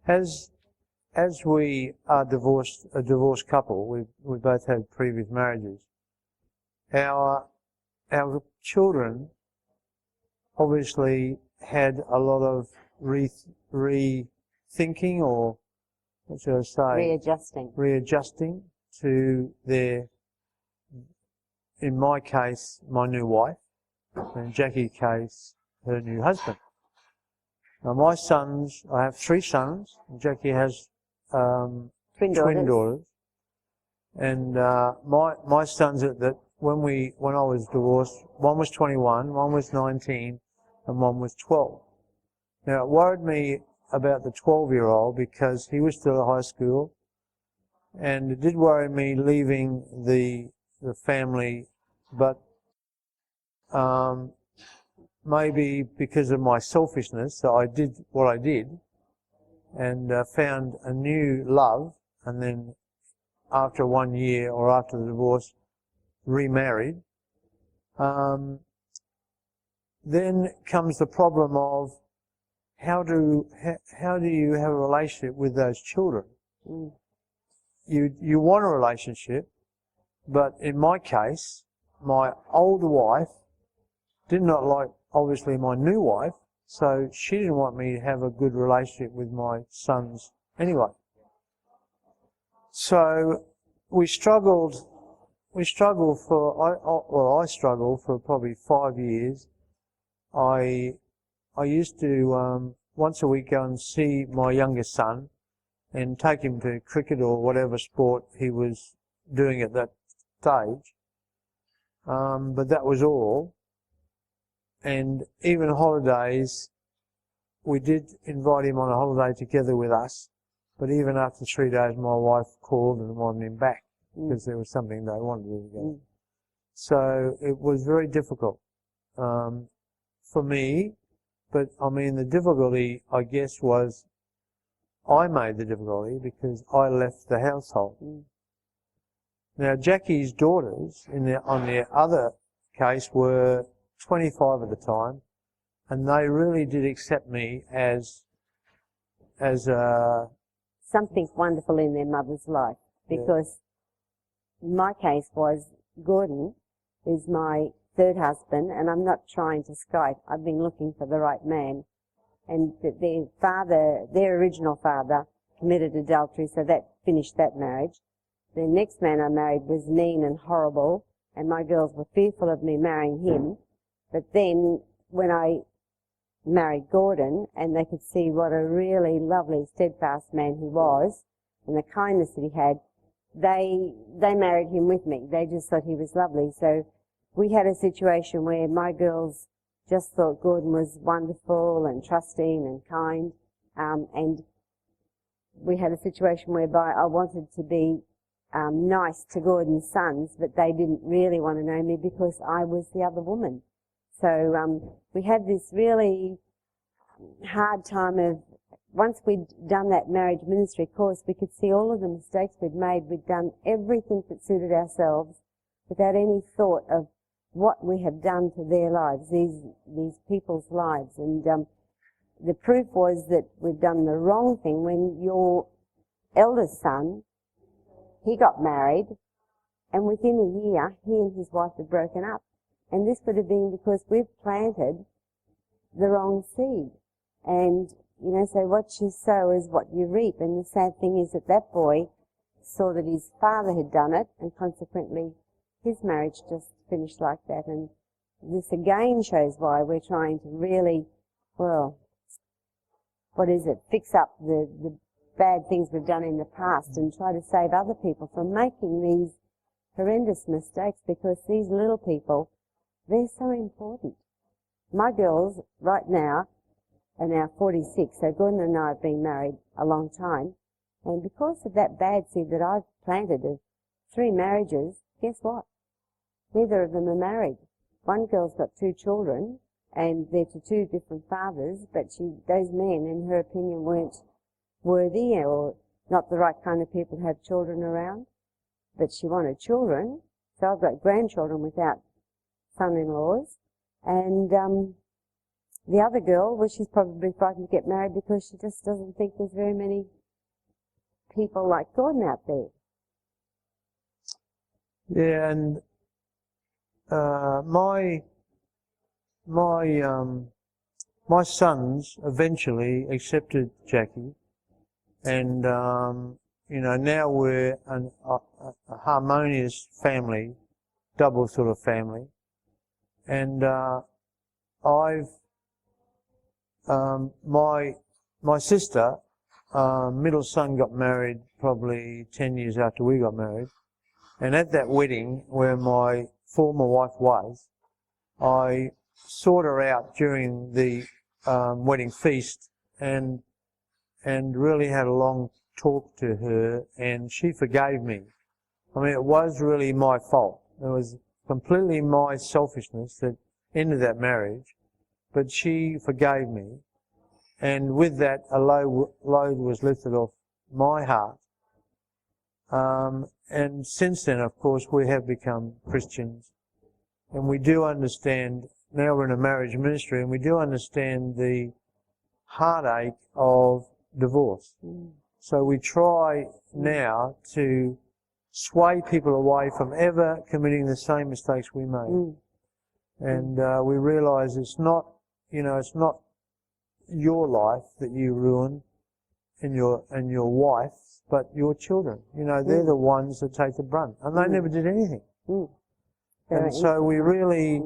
As we are a divorced couple, we both had previous marriages. Our children obviously had a lot of rethinking, or what should I say? Readjusting to their, in my case, my new wife, and in Jackie's case, her new husband. Now my sons, I have 3 sons, and Jackie has twin daughters. And my sons, that when I was divorced, one was 21, one was 19, and one was 12. Now it worried me about the 12-year-old because he was still at high school, and it did worry me leaving the family, but maybe because of my selfishness, so I did what I did, and found a new love, and then after 1 year or after the divorce, remarried. Then comes the problem of how do you have a relationship with those children? Mm. You want a relationship, but in my case, my old wife did not like, obviously, my new wife, so she didn't want me to have a good relationship with my sons anyway. So I struggled for probably 5 years. I used to once a week go and see my youngest son and take him to cricket or whatever sport he was doing at that stage. But that was all. And even holidays, we did invite him on a holiday together with us, but even after 3 days my wife called and wanted him back because there was something they wanted to do together. So it was very difficult for me, but I mean the difficulty, I guess, was I made the difficulty because I left the household. Now Jackie's daughters on the other case were 25 at the time, and they really did accept me as something wonderful in their mother's life, because my case was Gordon is my 3rd husband, and I'm not trying to skite. I've been looking for the right man, and their original father committed adultery, so that finished that marriage. The next man I married was mean and horrible, and my girls were fearful of me marrying him. But then when I married Gordon, and they could see what a really lovely, steadfast man he was, and the kindness that he had, they married him with me. They just thought he was lovely. So we had a situation where my girls just thought Gordon was wonderful and trusting and kind, and we had a situation whereby I wanted to be nice to Gordon's sons, but they didn't really want to know me because I was the other woman. So we had this really hard time of, once we'd done that marriage ministry course, we could see all of the mistakes we'd made. We'd done everything that suited ourselves without any thought of what we had done to their lives, these people's lives. And the proof was that we'd done the wrong thing when your eldest son, he got married, and within a year, he and his wife had broken up. And this would have been because we've planted the wrong seed. And, you know, so what you sow is what you reap. And the sad thing is that that boy saw that his father had done it, and consequently his marriage just finished like that. And this again shows why we're trying to really, well, fix up the bad things we've done in the past and try to save other people from making these horrendous mistakes, because these little people, they're so important. My girls right now are now 46, so Gordon and I have been married a long time, and because of that bad seed that I've planted of 3 marriages, guess what? Neither of them are married. One girl's got 2 children, and they're to 2 different fathers, but those men, in her opinion, weren't worthy or not the right kind of people to have children around. But she wanted children, so I've got grandchildren without son-in-laws, and The other girl, well, she's probably frightened to get married because she just doesn't think there's very many people like Gordon out there. Yeah, and my sons eventually accepted Jackie, and now we're a harmonious family, double sort of family, and my sister, middle son, got married probably 10 years after we got married, and at that wedding where my former wife was, I sought her out during the wedding feast and really had a long talk to her, and she forgave me. I mean, it was really my fault. It was completely my selfishness that ended that marriage, but she forgave me, and with that a load was lifted off my heart. And since then, of course, we have become Christians, and we do understand, now we're in a marriage ministry, and we do understand the heartache of divorce. So we try now to sway people away from ever committing the same mistakes we made. And we realise it's not your life that you ruin and your wife, but your children. They're the ones that take the brunt, and they never did anything. And so we really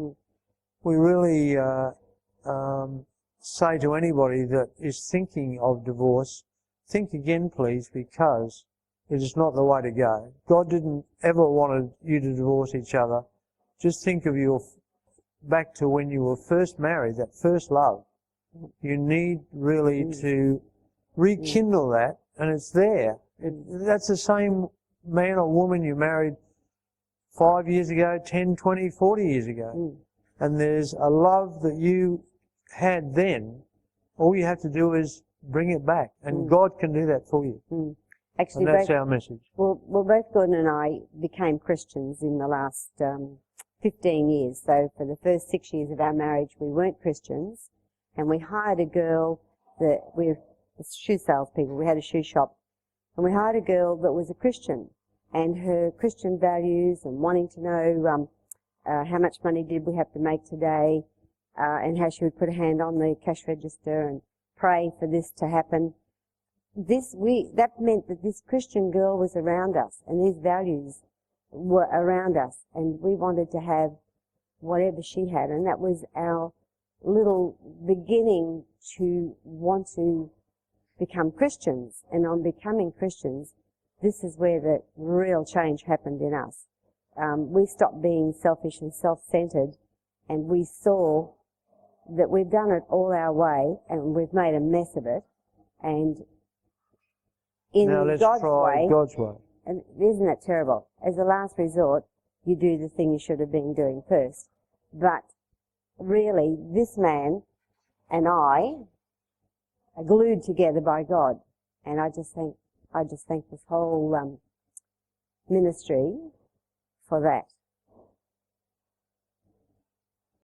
say to anybody that is thinking of divorce, think again, please, because it is not the way to go. God didn't ever want you to divorce each other. Just think of back to when you were first married, that first love. You need really to rekindle that, and it's there. That's the same man or woman you married 5 years ago, 10, 20, 40 years ago. And there's a love that you had then. All you have to do is bring it back, and God can do that for you. Actually, and that's our message. Well, both Gordon and I became Christians in the last 15 years. So for the first 6 years of our marriage, we weren't Christians, and we hired a girl we're shoe salespeople. We had a shoe shop, and we hired a girl that was a Christian, and her Christian values and wanting to know how much money did we have to make today, and how she would put a hand on the cash register and pray for this to happen. That meant that this Christian girl was around us, and these values were around us, and we wanted to have whatever she had, and that was our little beginning to want to become Christians. And on becoming Christians, this is where the real change happened in us. We stopped being selfish and self-centered, and we saw that we've done it all our way, and we've made a mess of it, and now let's try God's way. And isn't that terrible? As a last resort, you do the thing you should have been doing first. But really, this man and I are glued together by God, and I just thank this whole ministry for that.